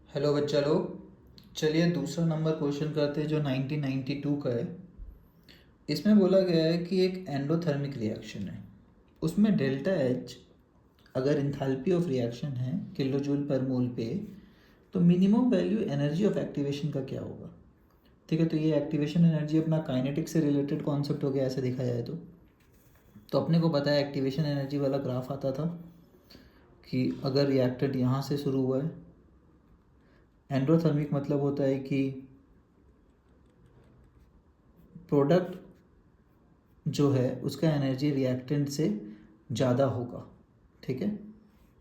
Hello बच्चा लोग, चलिए दूसरा नंबर क्वेश्चन करते हैं जो 1992 का है। इसमें बोला गया है कि एक एंडोथर्मिक रिएक्शन है, उसमें डेल्टा एच अगर इंथैल्पी ऑफ रिएक्शन है किलो जूल पर मोल पे, तो minimum value energy of activation का क्या होगा। ठीक है, तो ये एक्टिवेशन एनर्जी अपना काइनेटिक्स से रिलेटेड कॉन्सेप्ट हो गया ऐसे देखा जाए तो अपने को पता है एक्टिवेशन एनर्जी वाला ग्राफ आता था कि अगर रिएक्टेड यहाँ से शुरू हुआ है, एंडोथर्मिक मतलब होता है कि प्रोडक्ट जो है उसका एनर्जी रिएक्टेंट से ज़्यादा होगा। ठीक है,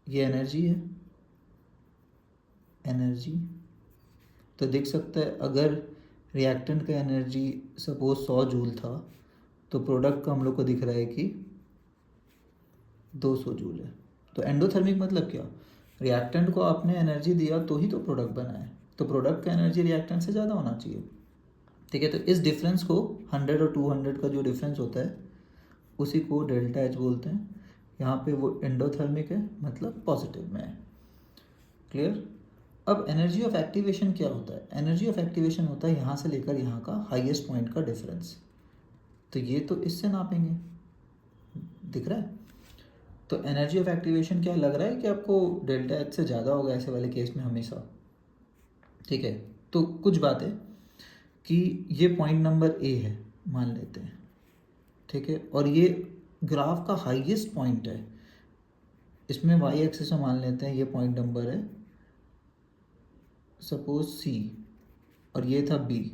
ये एनर्जी है, एनर्जी तो दिख सकता है अगर रिएक्टेंट का एनर्जी सपोज 100 जूल था तो प्रोडक्ट का हम लोग को दिख रहा है कि 200 जूल है। तो एंडोथर्मिक मतलब क्या, रिएक्टेंट को आपने एनर्जी दिया तो ही तो प्रोडक्ट बना है, तो प्रोडक्ट का एनर्जी रिएक्टेंट से ज़्यादा होना चाहिए। ठीक है, तो इस डिफरेंस को 100 और 200 का जो डिफरेंस होता है उसी को डेल्टा एच बोलते हैं। यहाँ पे वो एंडोथर्मिक है, मतलब पॉजिटिव में है। क्लियर। अब एनर्जी ऑफ एक्टिवेशन क्या होता है, एनर्जी ऑफ एक्टिवेशन होता है यहाँ से लेकर यहाँ का हाईएस्ट पॉइंट का डिफरेंस। तो ये तो इससे नापेंगे, दिख रहा है। तो एनर्जी ऑफ एक्टिवेशन क्या लग रहा है कि आपको डेल्टा एच से ज़्यादा होगा ऐसे वाले केस में हमेशा। ठीक है, तो कुछ बात है कि ये पॉइंट नंबर ए है मान लेते हैं। ठीक है, और ये ग्राफ का हाईएस्ट पॉइंट है, इसमें वाई एक्सिस में मान लेते हैं ये पॉइंट नंबर है सपोज सी, और ये था बी।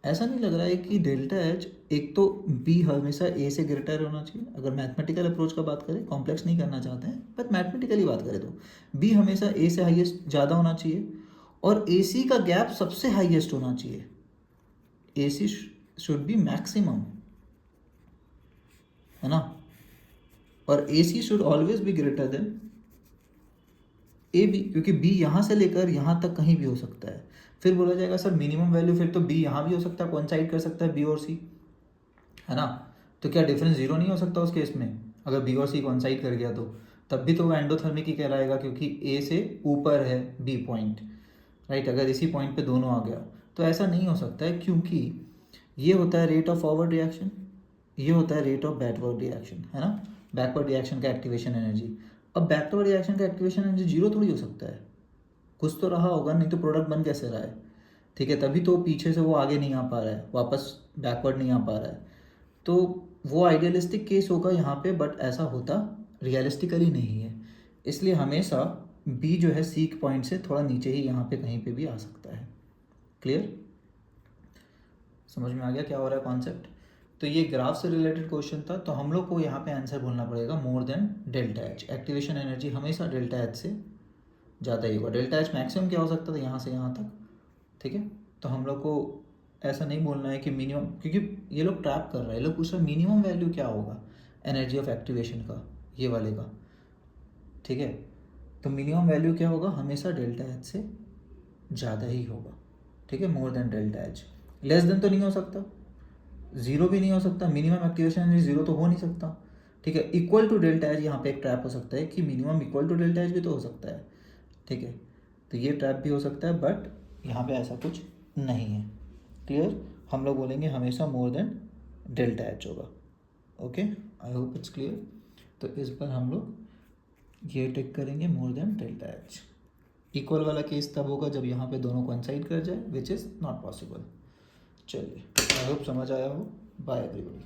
ऐसा नहीं लग रहा है कि डेल्टा एच, एक तो बी हमेशा ए से ग्रेटर होना चाहिए, अगर मैथमेटिकल अप्रोच का बात करें, कॉम्प्लेक्स नहीं करना चाहते हैं बट मैथमेटिकली बात करें तो बी हमेशा ए से हाईएस्ट ज़्यादा होना चाहिए, और ए सी का गैप सबसे हाईएस्ट होना चाहिए। A C should be maximum, है ना, और A C should always be greater than A B, क्योंकि बी यहाँ से लेकर यहाँ तक कहीं भी हो सकता है। फिर बोला जाएगा सर मिनिमम वैल्यू, फिर तो बी यहाँ भी हो सकता है, कोइंसाइड कर सकता है बी और सी, है ना। तो क्या डिफरेंस जीरो नहीं हो सकता उस केस में, अगर बी और सी कोइंसाइड कर गया तो तब भी तो वो एंडोथर्मिक ही कहलाएगा, क्योंकि ए से ऊपर है बी पॉइंट, राइट। अगर इसी पॉइंट पे दोनों आ गया तो ऐसा नहीं हो सकता है, क्योंकि ये होता है रेट ऑफ फॉरवर्ड रिएक्शन, ये होता है रेट ऑफ बैकवर्ड रिएक्शन, है ना, बैकवर्ड रिएक्शन का एक्टिवेशन एनर्जी। अब बैकवर्ड रिएक्शन का एक्टिवेशन एनर्जी जीरो थोड़ी हो सकता है, कुछ तो रहा होगा, नहीं तो प्रोडक्ट बन कैसे रहा है। ठीक है, तभी तो पीछे से वो आगे नहीं आ पा रहा है, वापस बैकवर्ड नहीं आ पा रहा है। तो वो आइडियलिस्टिक केस होगा यहाँ पे, बट ऐसा होता रियलिस्टिकली नहीं है। इसलिए हमेशा बी जो है सीक पॉइंट से थोड़ा नीचे ही यहाँ पे कहीं पे भी आ सकता है। क्लियर, समझ में आ गया क्या हो रहा है कॉन्सेप्ट। तो ये ग्राफ से रिलेटेड क्वेश्चन था, तो हम लोग को यहाँ पे आंसर बोलना पड़ेगा more than delta H. Activation energy हमेशा डेल्टा एच से ज़्यादा ही होगा। डेल्टा एच मैक्सिमम क्या हो सकता था, यहाँ से यहाँ तक। ठीक है, तो हम लोग को ऐसा नहीं बोलना है कि मिनिमम, क्योंकि ये लोग ट्रैप कर रहे हैं, ये लोग पूछ रहे मिनिमम वैल्यू क्या होगा एनर्जी ऑफ एक्टिवेशन का, ये वाले का। ठीक है, तो मिनिमम वैल्यू क्या होगा, हमेशा डेल्टा एच से ज़्यादा ही होगा। ठीक है, more than delta H. Less than तो नहीं हो सकता, जीरो भी नहीं हो सकता, मिनिमम एक्टिवेशन एनर्जी जीरो तो हो नहीं सकता। ठीक है, इक्वल टू डेल्टा एच, यहाँ पे एक ट्रैप हो सकता है कि minimum equal to delta H भी तो हो सकता है। ठीक है, तो ये ट्रैप भी हो सकता है, बट यहाँ पे ऐसा कुछ नहीं है। क्लियर, हम लोग बोलेंगे हमेशा मोर देन डेल्टा एच होगा। Okay, I hope it's clear. तो इस पर हम लोग ये टिक करेंगे more than delta H. Equal वाला केस तब होगा जब यहाँ पे दोनों कोइंसाइड कर जाए, विच इज़ नॉट पॉसिबल। चलिए, आई होप समझ आया हो। Bye everybody.